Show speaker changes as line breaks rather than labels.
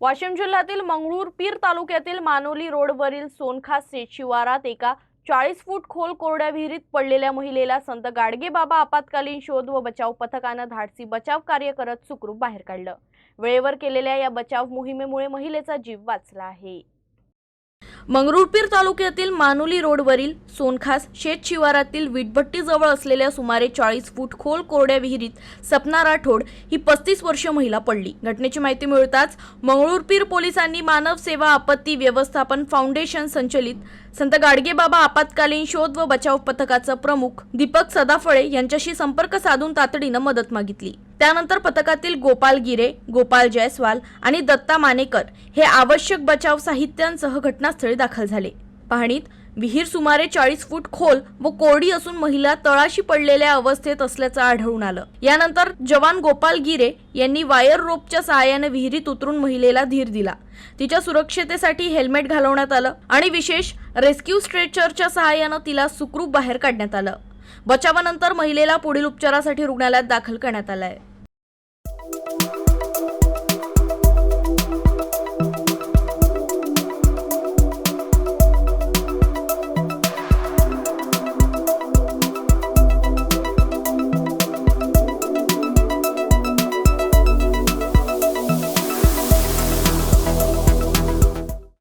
वाशिम जिल्ह्यातील मंगरुळपीर तालुक्यातील मानोली रोडवरील सोनखास शिवारात एका 40 फूट खोल कोरड्या विहिरीत पडलेल्या महिलेला संत गाडगेबाबा आपत्कालीन शोध व बचाव पथकाने धाडसी बचाव कार्य करत सुखरूप बाहेर काढलं। वेळेवर केलेल्या या बचाव मोहिमेमुळे महिलेचा जीव वाचला आहे। मंगरुळपीर तालुक्यातील मानोली रोडवरील सोनखास शिवारातील वीटभट्टीजवळ असलेल्या सुमारे 40 फूट खोल कोरड्या विहिरीत सपना राठोड ही 35 वर्षीय महिला पडली। घटनेची माहिती मिळताच मंगरुळपीर पोलिसांनी मानव सेवा आपत्ती व्यवस्थापन फाउंडेशन संचलित संत गाडगेबाबा आपत्कालीन शोध व बचाव पथकाचे प्रमुख दीपक सदाफळे यांच्याशी संपर्क साधून तातडीने मदत मागितली। त्यानंतर पथकातील गोपाल गिरे, गोपाल जयस्वाल आणि दत्ता मानेकर हे आवश्यक बचाव साहित्यांसह घटनास्थळी दाखल झाले। पाहणीत विहीर सुमारे 40 फूट खोल व कोरडी असून महिला तळाशी पडलेल्या अवस्थेत असल्याचं आढळून आलं। यानंतर जवान गोपाल गिरे यांनी वायर रोपच्या सहाय्याने विहिरीत उतरून महिलेला धीर दिला। तिच्या सुरक्षिततेसाठी हेल्मेट घालवण्यात आलं आणि विशेष रेस्क्यू स्ट्रेचरच्या सहाय्याने तिला सुखरूप बाहेर काढण्यात आलं। बचावानंतर महिलेला पुढील उपचारासाठी रुग्णालयात दाखल करण्यात आलं आहे।